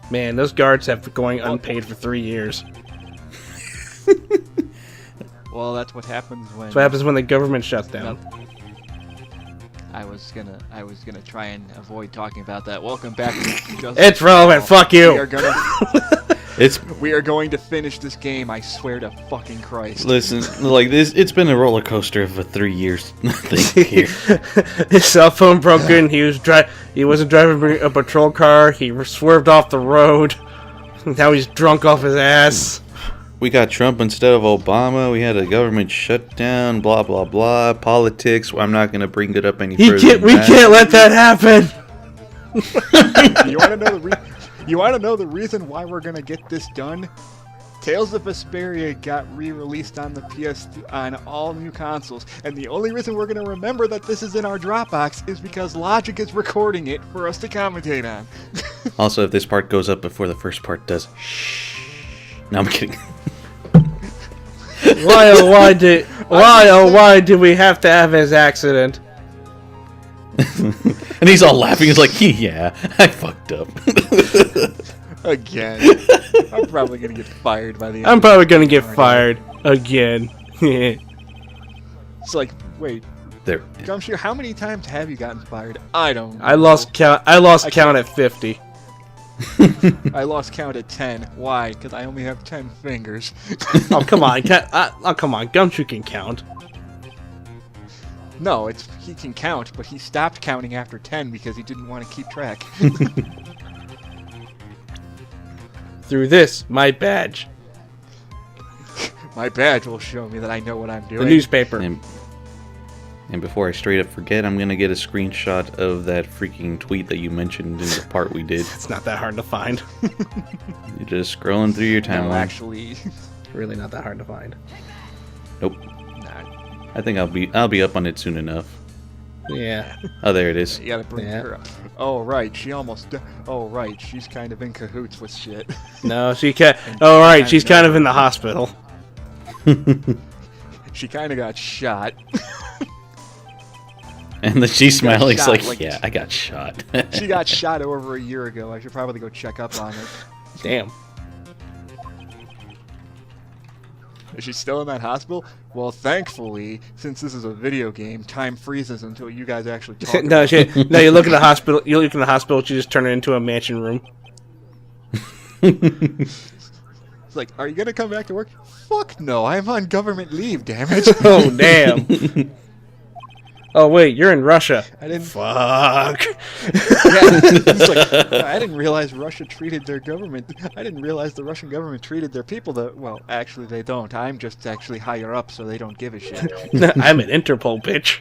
Man, those guards have been going unpaid for 3 years. Well, that's what happens when. That's what happens when the government shuts down. I was gonna try and avoid talking about that. Welcome back to It's relevant. Fuck you. We are going to finish this game. I swear to fucking Christ. Listen, like this, it's been a roller coaster of a 3 years thing here. His cell phone broke in. He wasn't driving a patrol car. He swerved off the road. Now he's drunk off his ass. We got Trump instead of Obama. We had a government shutdown. Blah blah blah. Politics. I'm not gonna bring it up any further. We can't let that happen. You want to know the reason why we're gonna get this done? Tales of Vesperia got re-released on the on all new consoles, and the only reason we're gonna remember that this is in our Dropbox is because Logic is recording it for us to commentate on. Also, if this part goes up before the first part does, shh. No, I'm kidding. Why did we have to have his accident? And he's all laughing. He's like, yeah, I fucked up. Again. I'm probably gonna get fired by the end. I'm probably gonna get fired again. It's like, wait, there. Gumshoe, how many times have you gotten fired? I don't know. I lost count at 50. I lost count at 10. Why? Because I only have 10 fingers. Oh come on, come on, Gumshoe can count. No, he can count, but he stopped counting after 10 because he didn't want to keep track. Through this, my badge. My badge will show me that I know what I'm doing. The newspaper. And before I straight up forget, I'm gonna get a screenshot of that freaking tweet that you mentioned in the part we did. It's not that hard to find. You're just scrolling through your timeline. No, actually, really not that hard to find. Nope. Nah. I think I'll be up on it soon enough. Yeah. Oh, there it is. You gotta bring her up. Oh right, oh right, she's kind of in cahoots with shit. No, she can't. Oh right, she's kind of in the hospital. She kind of got shot. And then she's smiling, like, yeah, I got shot. She got shot over a year ago. I should probably go check up on her. Damn. Is she still in that hospital? Well, thankfully, since this is a video game, time freezes until you guys actually talk. No, you look in the hospital. You look in the hospital. You just turn it into a mansion room. It's like, are you gonna come back to work? Fuck no, I'm on government leave. Damn it. Oh damn. Oh wait, you're in Russia. I didn't. Fuck. Yeah, it's like, I didn't realize Russia treated their government. I didn't realize the Russian government treated their people. Well, actually, they don't. I'm just actually higher up, so they don't give a shit. I'm an Interpol bitch.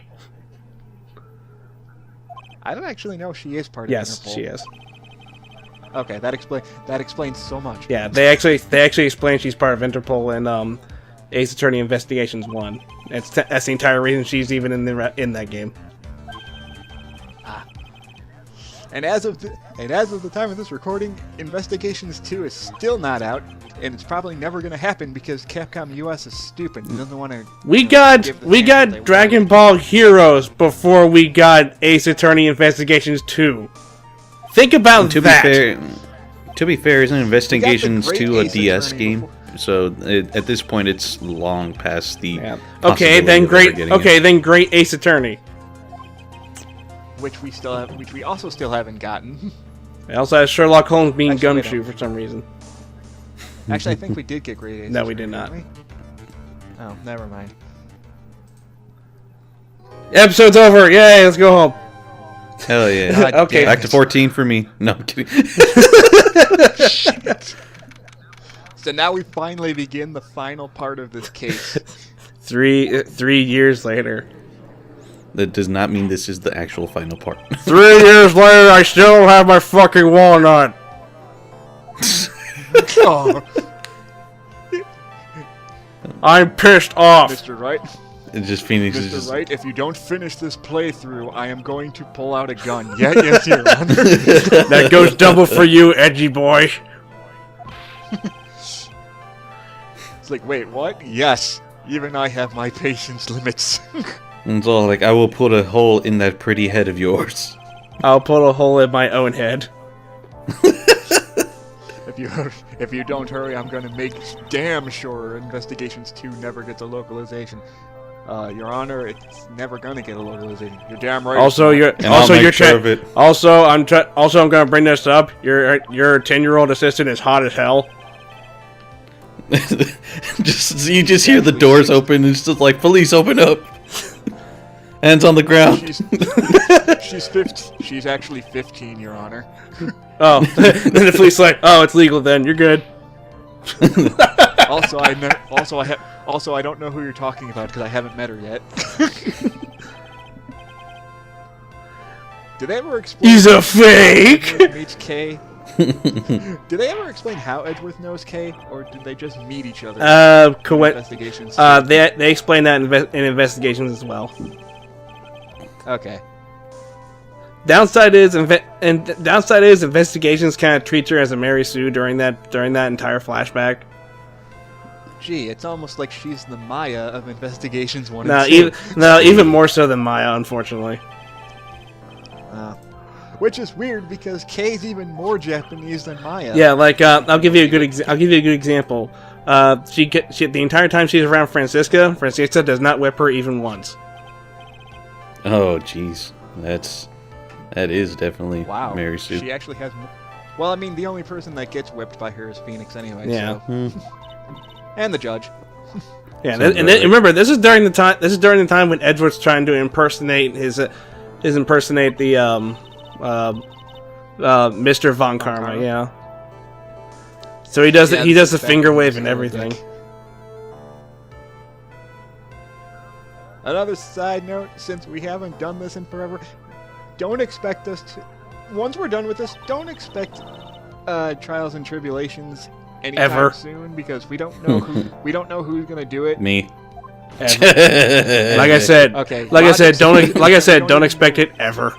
I don't actually know if she is part of Yes, Interpol. she is. Okay, that explains so much. Yeah, they actually explain she's part of Interpol in Ace Attorney Investigations 1. That's the entire reason she's even in that game. And as of the time of this recording, Investigations 2 is still not out, and it's probably never going to happen because Capcom US is stupid and doesn't want to. We got Dragon Ball Heroes before we got Ace Attorney Investigations 2. Think about that. To be fair, isn't Investigations 2 a Ace DS Attorney game? before. So at this point, it's long past the. Yeah. Okay, then great Ace Attorney. Which we also still haven't gotten. It also has Sherlock Holmes being Actually, Gumshoe for some reason. Actually, I think we did get Great Ace. No, we did not. Didn't we? Oh, never mind. Episode's over. Yay, let's go home. Hell yeah. Okay. Back to 14 for me. No, I'm kidding. Shit. So now we finally begin the final part of this case. 3 years later. That does not mean this is the actual final part. 3 years later, I still don't have my fucking walnut. Oh. I'm pissed off. Mr. Wright. It's just Phoenix is Mr. just. Wright, if you don't finish this playthrough, I am going to pull out a gun. Yeah, yes, Your Honor. That goes double for you, edgy boy. It's like, wait, what? Yes. Even I have my patience limits. It's all like, I will put a hole in that pretty head of yours. I'll put a hole in my own head. if you don't hurry, I'm gonna make damn sure Investigations 2 never gets a localization. Your Honor, it's never gonna get a localization. You're damn right. Also, you're And also I'll you're make sure of it. also I'm gonna bring this up. Your 10-year-old assistant is hot as hell. You just hear the doors open and it's just like, police, open up. Hands on the ground. She's 15. She's actually 15, Your Honor. Oh, then the police like, oh, it's legal then. You're good. Also, I don't know who you're talking about because I haven't met her yet. Did they ever explain? He's a fake. Edgeworth meets Kay? Did they ever explain how Edgeworth knows Kay, or did they just meet each other? in Investigations. They explain that in Investigations as well. Okay. Downside is Investigations kind of treats her as a Mary Sue during that entire flashback. Gee, it's almost like she's the Maya of Investigations 1 No, and 2. even more so than Maya, unfortunately. Which is weird because Kay's even more Japanese than Maya. Yeah, like I'll give you a good example. The entire time she's around Francisca does not whip her even once. Oh, jeez. That is definitely Wow. Mary Sue. She actually has. Well, I mean, the only person that gets whipped by her is Phoenix anyway. Yeah. So. And the judge. Yeah, Sounds and right. remember, this is during the time when Edward's trying to impersonate the Mr. Von Karma. Karma. Yeah. So he does Yeah, he does the this is finger back wave when and he was everything. dick. Another side note, since we haven't done this in forever, don't expect us to. Once we're done with this, don't expect Trials and Tribulations anytime Ever. soon because we don't know who's gonna do it. Me. Ever. Like I said, Okay. don't expect it ever.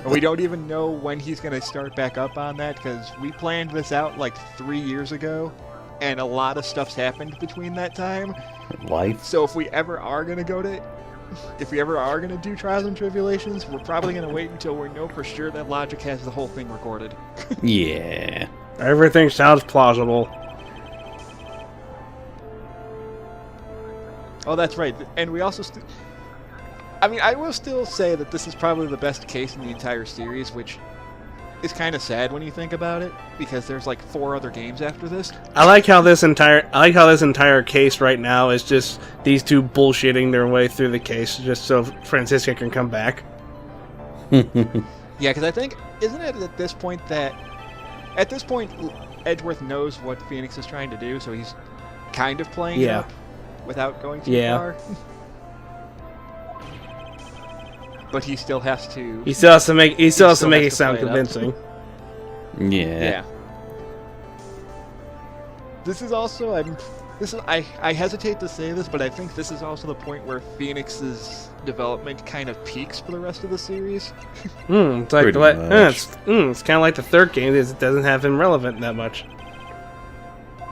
We don't even know when he's gonna start back up on that because we planned this out like 3 years ago, and a lot of stuff's happened between that time. Life. So if we ever are gonna do Trials and Tribulations, we're probably gonna wait until we know for sure that Logic has the whole thing recorded. Yeah. Everything sounds plausible. Oh, that's right. And we also I will still say that this is probably the best case in the entire series, which is kind of sad when you think about it, because there's like 4 other games after this. I like how this entire case right now is just these two bullshitting their way through the case just so Francisca can come back. Yeah, because I think, isn't it at this point Edgeworth knows what Phoenix is trying to do, so he's kind of playing it up without going too far. But he still has to. He still has to make it sound play it up. convincing. Yeah. This is also I hesitate to say this, but I think this is also the point where Phoenix's development kind of peaks for the rest of the series. It's like Pretty much. it's kind of like the third game. It doesn't have him relevant that much.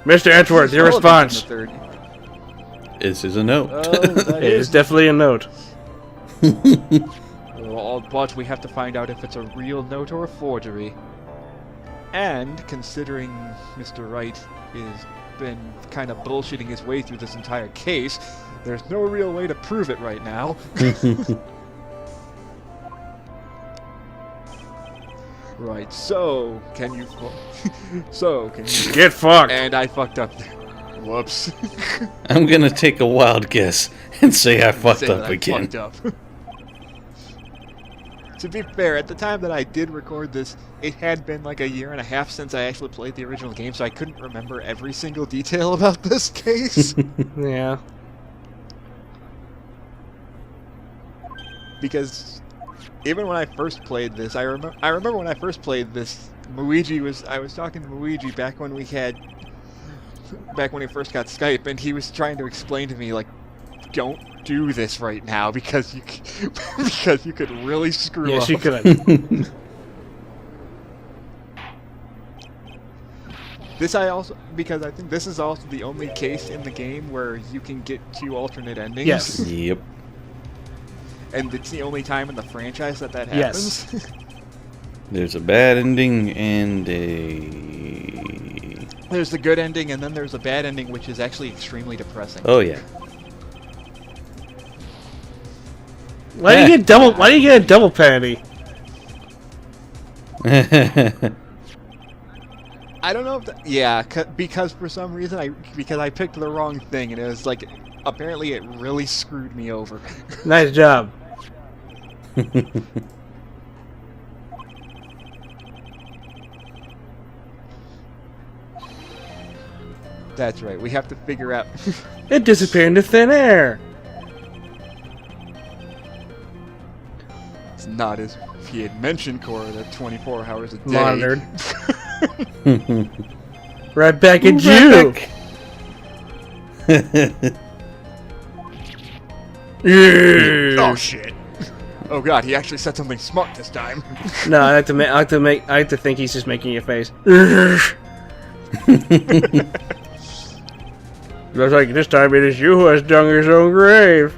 Mr. Edgeworth, your Relevant in response. the third. This is a note. Oh, that It is definitely a note. Well, but we have to find out if it's a real note or a forgery. And considering Mr. Wright has been kind of bullshitting his way through this entire case, there's no real way to prove it right now. Right, so can you Get fucked. And I fucked up there. Whoops. I'm gonna take a wild guess and say I fucked Say that up I again. fucked up. To be fair, at the time that I did record this, it had been like a year and a half since I actually played the original game, so I couldn't remember every single detail about this case. Yeah. Because even when I first played this, I remember when I first played this, I was talking to Luigi back when we first got Skype, and he was trying to explain to me, like, don't do this right now because you could really screw Yeah, up. she could. Because I think this is also the only case in the game where you can get 2 alternate endings. Yes. Yep. And it's the only time in the franchise that Yes. happens. There's a bad ending and a... There's the good ending, and then there's a bad ending, which is actually extremely depressing. Oh, yeah. Why do you get double? Why do you get a double penalty? I don't know if that... Yeah, because for some reason, I picked the wrong thing, and it was like... Apparently, it really screwed me over. Nice job. That's right. We have to figure out... It disappeared into thin air. It's not as if he had mentioned Cora that 24 hours a day. Monitored. Right back at you. Oh shit! Oh god, he actually said something smart this time. No, I like to think he's just making your face. Looks like this time it is you who has dug his own grave.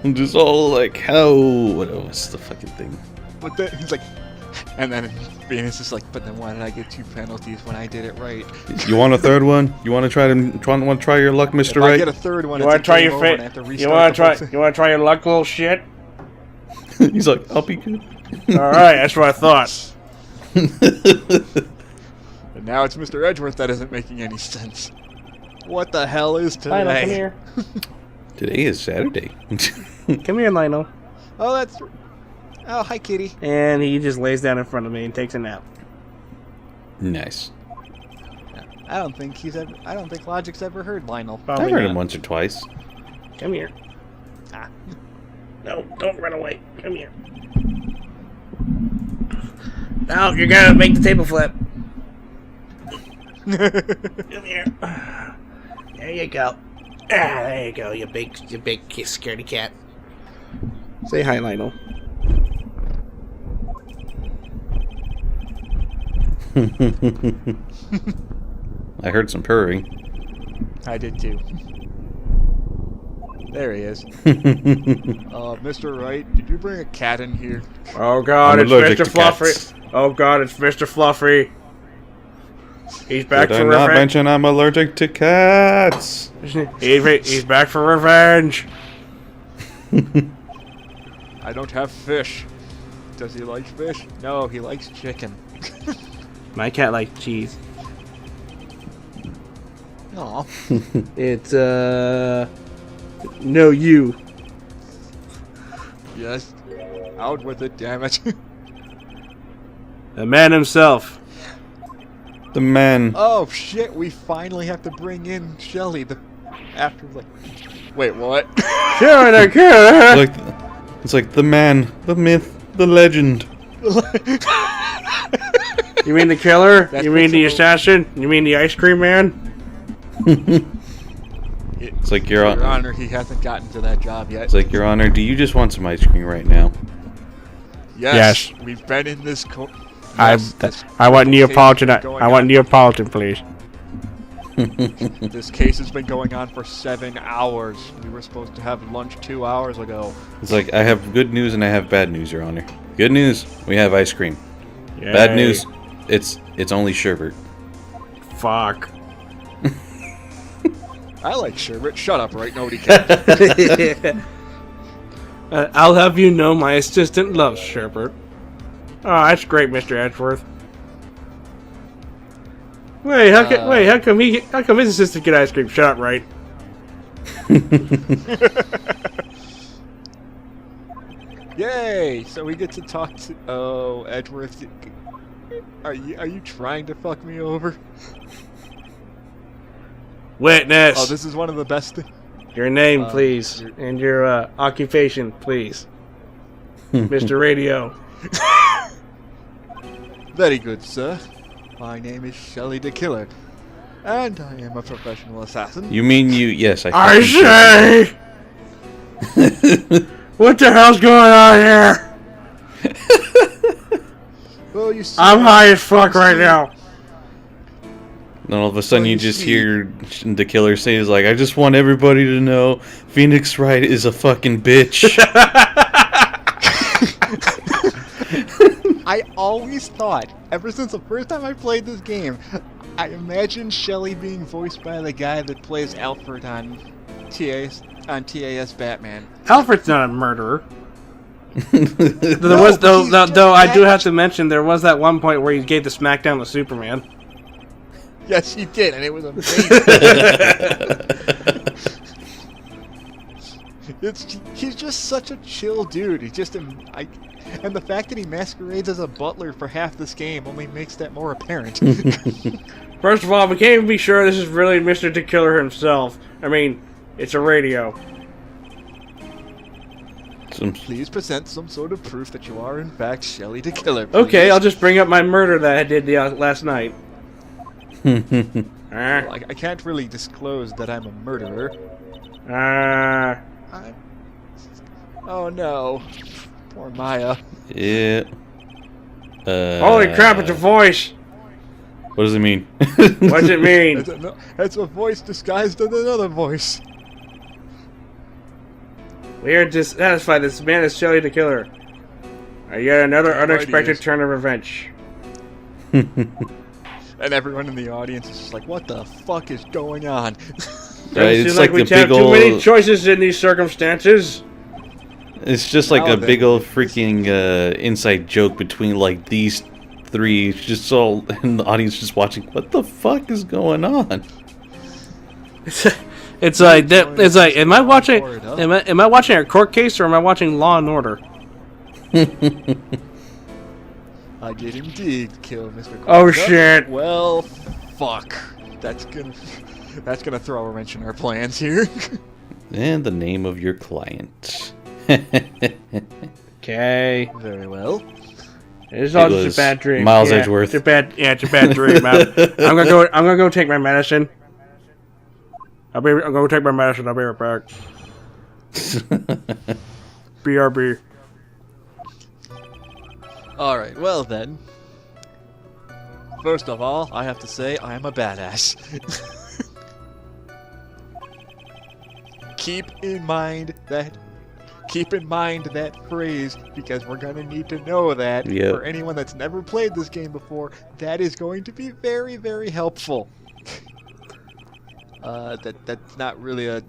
I'm just all like, how? What was the fucking thing? But then he's like, and then Venus is like, but then why did I get 2 penalties when I did it right? You want a third one? You want to try your luck, Mr. If I Right? get a third one, You want to try your fate? fate? You want to try your luck, little shit? He's like, I'll be good. All right, that's what I thought. And now it's Mr. Edgeworth that isn't making any sense. What the hell is today? Lionel, come here. Today is Saturday. Come here, Lionel. Oh, that's... Oh, hi, kitty. And he just lays down in front of me and takes a nap. Nice. I don't think Logic's ever heard Lionel. Probably I've heard not. him once or twice. Come here. Ah. No, don't run away. Come here. No, you're gonna make the table flip. Come here. There you go. Ah, there you go, you big scaredy cat. Say hi, Lionel. I heard some purring. I did too. There he is. Mr. Wright, did you bring a cat in here? Oh god, I'm it's allergic Mr. to Fluffy. cats. Oh god, it's Mr. Fluffy. He's back Did I for not revenge. mention I'm allergic to cats? He's back for revenge. I don't have fish. Does he like fish? No, he likes chicken. My cat likes cheese. Aw. It's no you. Yes. Out with it, damn it. The man himself. The man. Oh shit, we finally have to bring in Shelly after like wait, what? Sure, the killer. It's like the man, the myth, the legend. You mean the killer? That's You mean the principle. assassin? You mean the ice cream man? It's like Your Your Honor, he hasn't gotten to that job yet. It's like, Your Honor, do you just want some ice cream right now? Yes. We've been in this I want Neapolitan. I want Neapolitan, please. This case has been going on for 7 hours. We were supposed to have lunch 2 hours ago. It's like, I have good news and I have bad news, Your Honor. Good news, we have ice cream. Yay. Bad news, it's only sherbet. Fuck. I like sherbet. Shut up, right? Nobody cares. I'll have you know my assistant loves sherbet. Oh, that's great, Mr. Edgeworth. Wait, how come his assistant get ice cream? Shut up, right? Yay! So we get to talk to... Oh, Edgeworth. Are you trying to fuck me over? Witness. Oh, this is one of the best things. Your name, please, and your occupation, please, Mr. Radio. Very good, sir. My name is Shelly De Killer, and I am a professional assassin. You mean you? Yes, I say. What the hell's going on here? Well, you see, I'm high as fuck right now. Then all of a sudden you just hear the killer say, "Is like, I just want everybody to know, Phoenix Wright is a fucking bitch." I always thought, ever since the first time I played this game, I imagined Shelly being voiced by the guy that plays Alfred on TAS Batman. Alfred's not a murderer. There was though I do have to mention there was that one point where he gave the smackdown to Superman. Yes, he did, and it was amazing. He's just such a chill dude. He's just and the fact that he masquerades as a butler for half this game only makes that more apparent. First of all, we can't even be sure this is really Mr. De Killer himself. I mean, it's a radio. Please present some sort of proof that you are in fact Shelly De Killer. Please. Okay, I'll just bring up my murder that I did last night. Well, I can't really disclose that I'm a murderer. Oh no. Poor Maya. Yeah. Holy crap, it's a voice! What does it mean? What does it mean? It's a voice disguised as another voice. We are dissatisfied. This man is Shelly De Killer. Yet another unexpected turn of revenge. And everyone in the audience is just like, what the fuck is going on? Right, it's like we the have big too many old... choices in these circumstances. It's just like a big old freaking inside joke between like these three. It's just all and the audience just watching. What the fuck is going on? It's like am I watching a court case or am I watching Law and Order? I did indeed kill Mr. Oh shit! Well, fuck. That's gonna throw a wrench in our plans here. And the name of your client. Okay. Very well. It's all just a bad dream. Miles Edgeworth. It's a bad dream. I'm gonna go take my medicine. I'm gonna take my medicine. I'll be right back. BRB. Alright, well then. First of all, I have to say I am a badass. Keep in mind that phrase, because we're gonna need to know that. Yep. For anyone that's never played this game before, that is going to be very, very helpful. That's not really a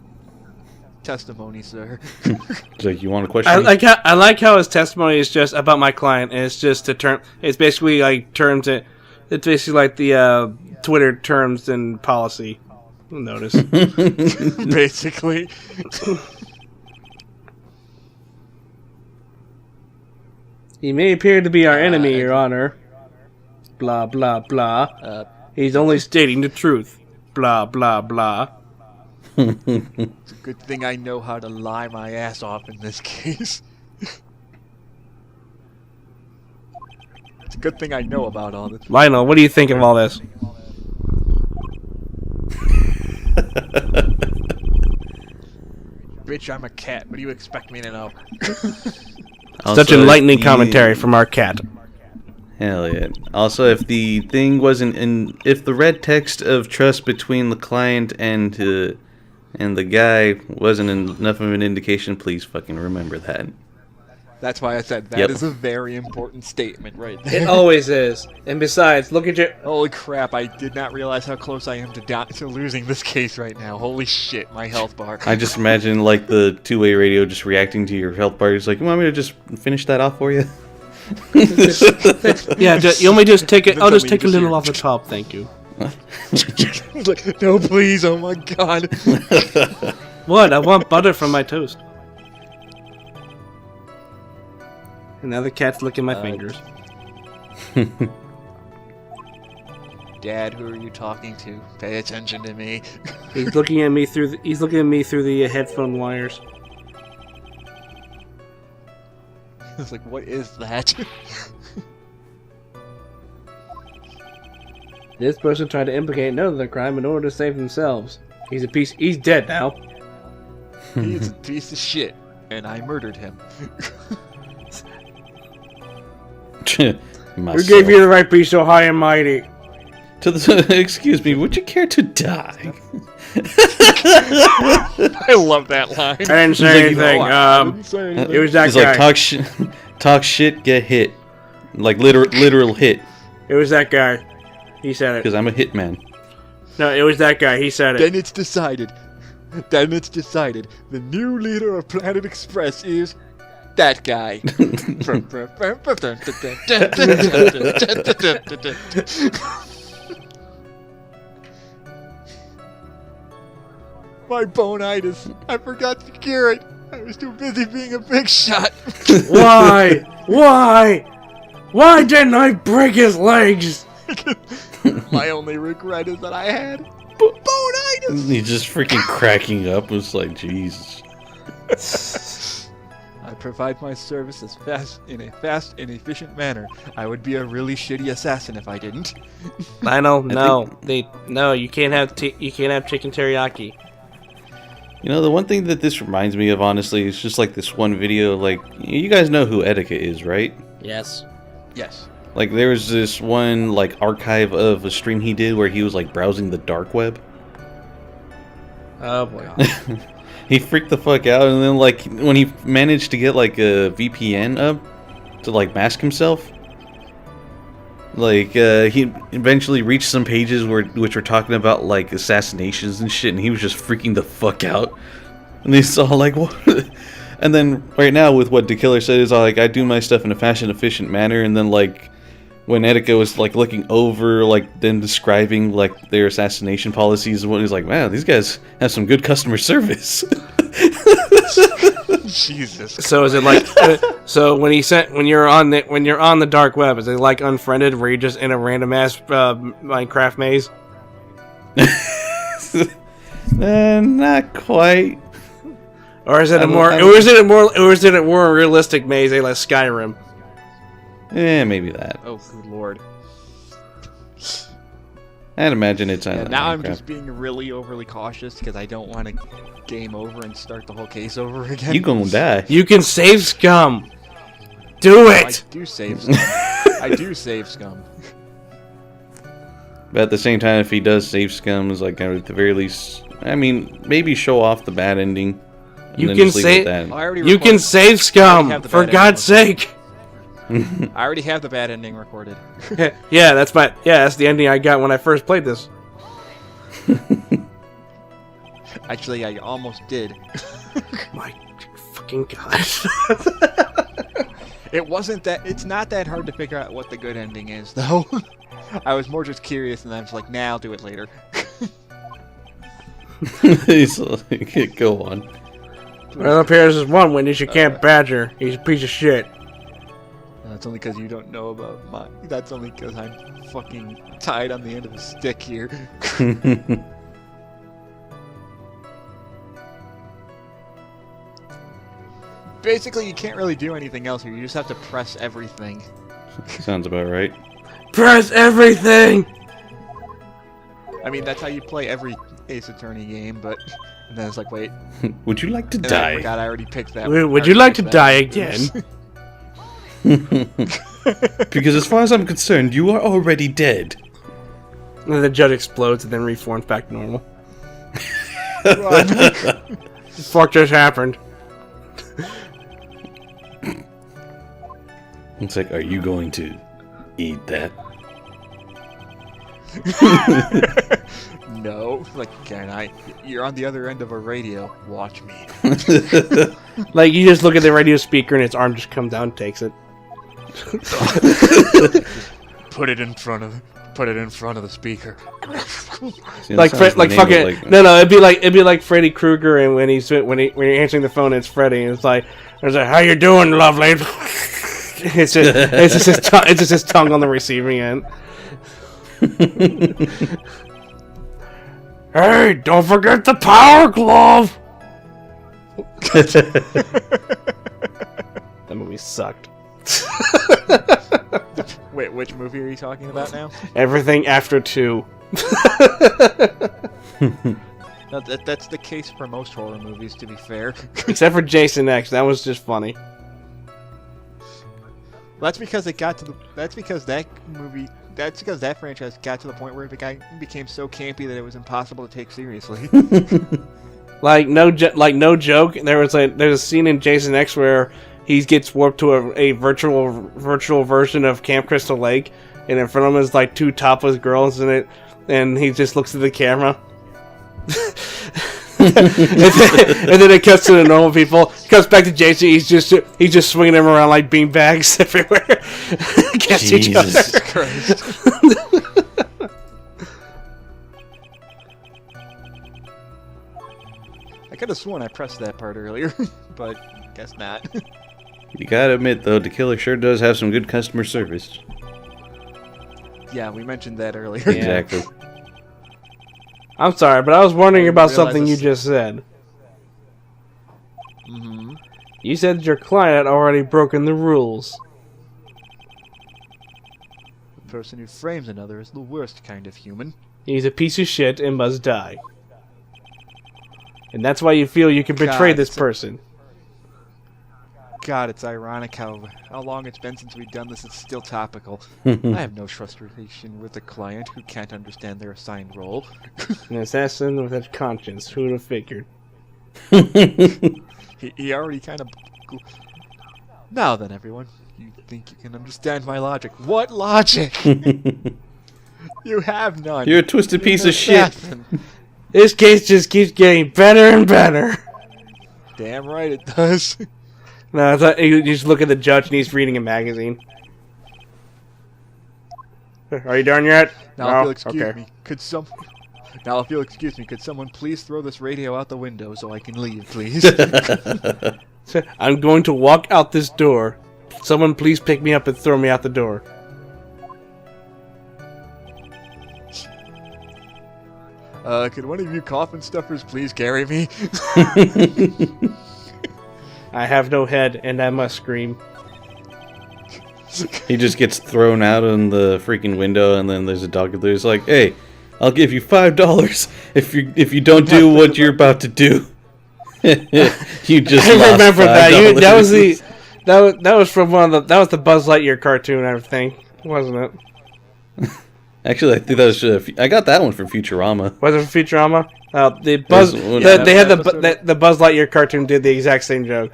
testimony, sir. It's like, you want a question? I like how his testimony is just about my client, and it's just a term. It's basically like terms. It's basically like the Twitter terms and policy. Notice. Basically. He may appear to be our enemy, Your Honor. Blah blah blah. He's only stating the truth. Blah blah blah. It's a good thing I know how to lie my ass off in this case. It's a good thing I know about all this. Lionel, what do you think of all this? Bitch, I'm a cat. What do you expect me to know? Such enlightening commentary from our cat. Hell yeah. Also, if the thing wasn't in... If the red text of trust between the client and the guy wasn't enough of an indication, please fucking remember that. That's why I said that is a very important statement right there. It always is. And besides, look at your... Holy crap, I did not realize how close I am to losing this case right now. Holy shit, my health bar. I just imagine, like, the two-way radio just reacting to your health bar. It's like, you want me to just finish that off for you? Yeah, you want me to just take it? I'll just take a little off the top, thank you. Like, no, please, oh my god. What? I want butter from my toast. And now the cat's licking my fingers. Dad, who are you talking to? Pay attention to me. He's looking at me through the headphone wires. I was like, what is that? This person tried to implicate another crime in order to save themselves. He's dead now. He's a piece of shit, and I murdered him. Who gave you the right to be so high and mighty? Excuse me, would you care to die? I love that line. I didn't say anything. It was that It's guy. like, talk shit, get hit. Like literal hit. It was that guy. He said it. Because I'm a hitman. No, it was that guy. He said it. Then it's decided. The new leader of Planet Express is that guy. My bone-itis. I forgot to cure it. I was too busy being a big shot. Why? Why didn't I break his legs? My only regret is that I had bone-itis. He's just freaking cracking up. It was like, Jesus. I provide my service in a fast and efficient manner. I would be a really shitty assassin if I didn't. Lionel, no, you can't have chicken teriyaki. You know, the one thing that this reminds me of, honestly, is just like this one video. Like, you guys know who Etiquette is, right? Yes. Yes. Like, there was this one, like, archive of a stream he did where he was, like, browsing the dark web. Oh boy. He freaked the fuck out, and then, like, when he managed to get, like, a VPN up to, like, mask himself, like, he eventually reached some pages which were talking about, like, assassinations and shit, and he was just freaking the fuck out. And they saw, like, what? And then, right now, with what De Killer said, is, like, I do my stuff in a fashion-efficient manner, and then, like, when Etika was, like, looking over, like, them describing, like, their assassination policies and what, he's like, man, these guys have some good customer service. Jesus. So is it like? So when you're on the dark web, is it like Unfriended, where you're just in a random ass Minecraft maze? Not quite. Or is it a more realistic maze, like Skyrim? Maybe that. Oh, good lord. I'd imagine it's on. Yeah, now I'm just being really overly cautious because I don't want to game over and start the whole case over again. You gonna die. You can save scum. Do I it. do save scum. I do save scum. But at the same time, if he does save scum, is like at the very least, I mean, maybe show off the bad ending. And You then can just leave it save. at that. You can save scum. For God's sake. I already have the bad ending recorded. Yeah, that's the ending I got when I first played this. Actually, I almost did. My fucking God. It's not that hard to figure out what the good ending is, though. I was more just curious, and I was like, nah, I'll do it later. He's like, go on. Well, up here is one witness you can't badger. He's a piece of shit. That's only because you don't know about my... That's only because I'm fucking tied on the end of a stick here. Basically, you can't really do anything else here. You just have to press everything. Sounds about right. Press everything! I mean, that's how you play every Ace Attorney game, but... And then it's like, wait... Would you like to And die? I forgot I already picked that. Would you like to die again? Because as far as I'm concerned, you are already dead. And then the judge explodes and then reforms back to normal. Fuck just happened. It's like, are you going to eat that? No. Like, can I? You're on the other end of a radio. Watch me. Like, you just look at the radio speaker and its arm just comes down and takes it. Put it in front of the speaker. See, Like, that sounds like the name fucking of, no, it'd be like Freddy Krueger, and when you're answering the phone, it's Freddy, and it's like, how you doing, lovely? It's just his tongue on the receiving end. Hey, don't forget the power glove. That movie sucked. Wait, which movie are you talking about now? Everything after 2. No, that's the case for most horror movies, to be fair. Except for Jason X, that was just funny. That's because that franchise got to the point where it became so campy that it was impossible to take seriously. Like no joke. There's a scene in Jason X where he gets warped to a virtual version of Camp Crystal Lake, and in front of him is like 2 topless girls in it, and he just looks at the camera. and then it cuts to the normal people. It comes back to Jason. He's just swinging them around like bean bags everywhere against each other. Christ. I could have sworn I pressed that part earlier, but guess not. You gotta admit, though, the killer sure does have some good customer service. Yeah, we mentioned that earlier. Yeah. Exactly. I'm sorry, but I was wondering about realize something you this- just said. Mm-hmm. You said that your client had already broken the rules. The person who frames another is the worst kind of human. He's a piece of shit and must die. And that's why you feel you can betray God, this it's a- person. God, it's ironic how long it's been since we've done this. It's still topical. I have no frustration with a client who can't understand their assigned role. An assassin with a conscience. Who'd have figured? He already kind of... Now then, everyone. You think you can understand my logic. What logic? You have none. You're a twisted You piece know of shit. nothing. This case just keeps getting better and better. Damn right it does. No, I thought you just look at the judge and he's reading a magazine. Are you done yet? Now, No? if you'll excuse Okay. me, Now, if you'll excuse me, could someone please throw this radio out the window so I can leave, please? I'm going to walk out this door. Someone please pick me up and throw me out the door. Could one of you coffin stuffers please carry me? I have no head and I must scream. He just gets thrown out in the freaking window, and then there's a dog there's like, "Hey, I'll give you $5 if you don't do what you're about to do." You just I lost remember that. $5. That was from that was the Buzz Lightyear cartoon, I think, wasn't it? Actually, I think that was. I got that one from Futurama. Was it from Futurama? The Buzz. Yeah, They had episode. the Buzz Lightyear cartoon did the exact same joke.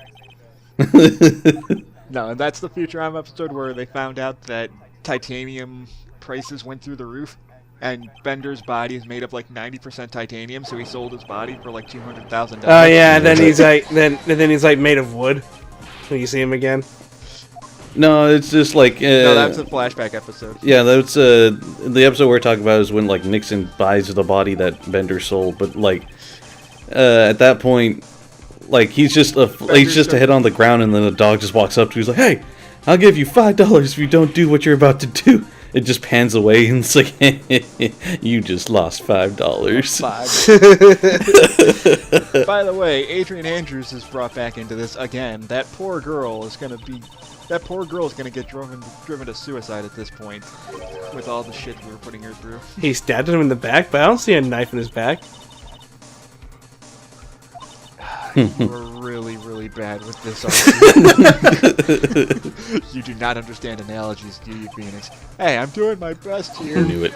No, and that's the Futurama episode where they found out that titanium prices went through the roof, and Bender's body is made of like 90% titanium, so he sold his body for like $200,000. Oh yeah, and then he's like then he's like made of wood. When you see him again. No, it's just like. No, that's a flashback episode. Yeah, that's the episode we're talking about is when like Nixon buys the body that Bender sold, but like at that point, like he's just a head on the ground, and then the dog just walks up to him. He's like, "Hey, I'll give you $5 if you don't do what you're about to do." It just pans away, and it's like, "You just lost $5." By the way, Adrian Andrews is brought back into this again. That poor girl is gonna get driven to suicide at this point, with all the shit we were putting her through. He stabbed him in the back, but I don't see a knife in his back. You are really, really bad with this. You do not understand analogies, do you, Phoenix? Hey, I'm doing my best I here. knew it.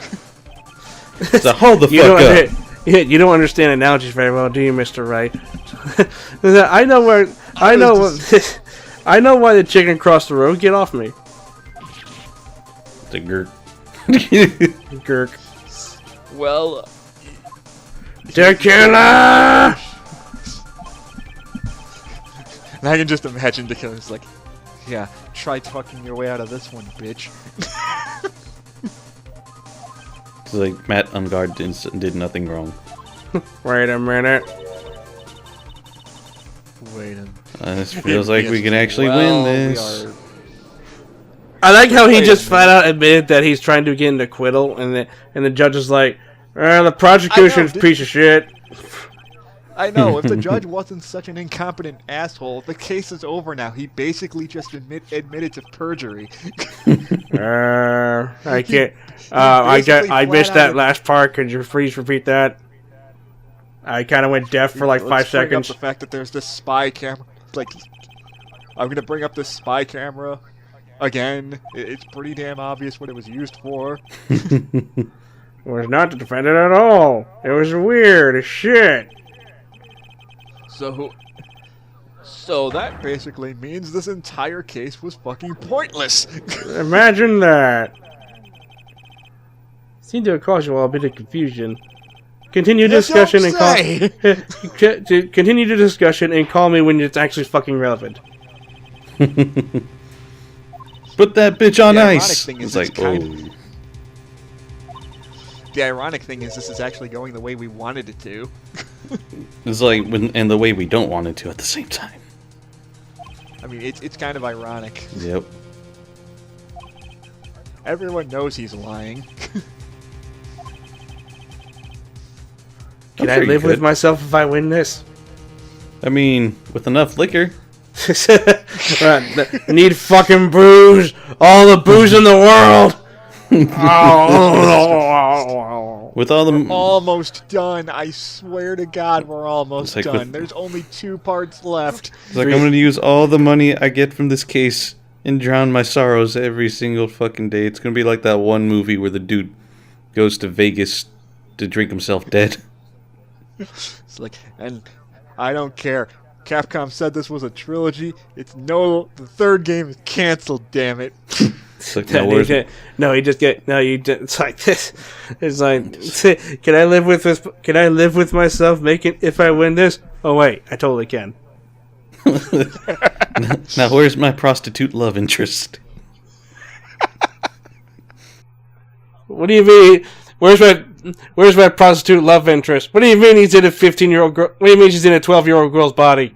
So hold the You fuck don't, up. you don't understand analogies very well, do you, Mr. Wright? I know where. I know. I know why the chicken crossed the road. Get off me, The gurk. Gurk. Well, De Killer! and I can just imagine the killer's like, yeah, try talking your way out of this one, bitch. It's like Matt Ungard did nothing wrong. Wait a minute. Wait a minute. This feels like we can actually win this. I like how he Wait a just minute. flat out admitted that he's trying to get an acquittal, and the judge is like, the prosecution's a did- piece of shit. I know, if the judge wasn't such an incompetent asshole, the case is over now. He basically just admitted to perjury. I can't. I basically missed flat that out- last part. Could you please repeat that? I kind of went deaf for like 5 Let's bring seconds. up the fact that there's this spy camera. Like, I'm gonna bring up this spy camera again. It's pretty damn obvious what it was used for. It was not to defend it at all. It was weird as shit. So that basically means this entire case was fucking pointless. Imagine that. Seemed to have caused you all a bit of confusion. Continue discussion and call. Continue the discussion and call me when it's actually fucking relevant. Put that bitch on The ice. ironic thing is It's it's like, kind The ironic thing is this is actually going the way we wanted it to. it's like, and the way we don't want it to at the same time. I mean, it's kind of ironic. Yep. Everyone knows he's lying. Can I'm I sure you live with could. myself if I win this? I mean, with enough liquor. Need fucking booze. All the booze in the world. With all the... Almost done. I swear to God, we're almost It's like done. There's only 2 parts left. It's like, I'm going to use all the money I get from this case and drown my sorrows every single fucking day. It's going to be like that one movie where the dude goes to Vegas to drink himself dead. It's like, and I don't care. Capcom said this was a trilogy. It's no, the 3rd game is canceled. Damn it! It's like, no, where's It's like this. It's like, can I live with this? Can I live with myself? If I win this? Oh wait, I totally can. Now where's my prostitute love interest? What do you mean? Where's my prostitute love interest? What do you mean he's in a 15-year-old girl? What do you mean she's in a 12-year-old girl's body?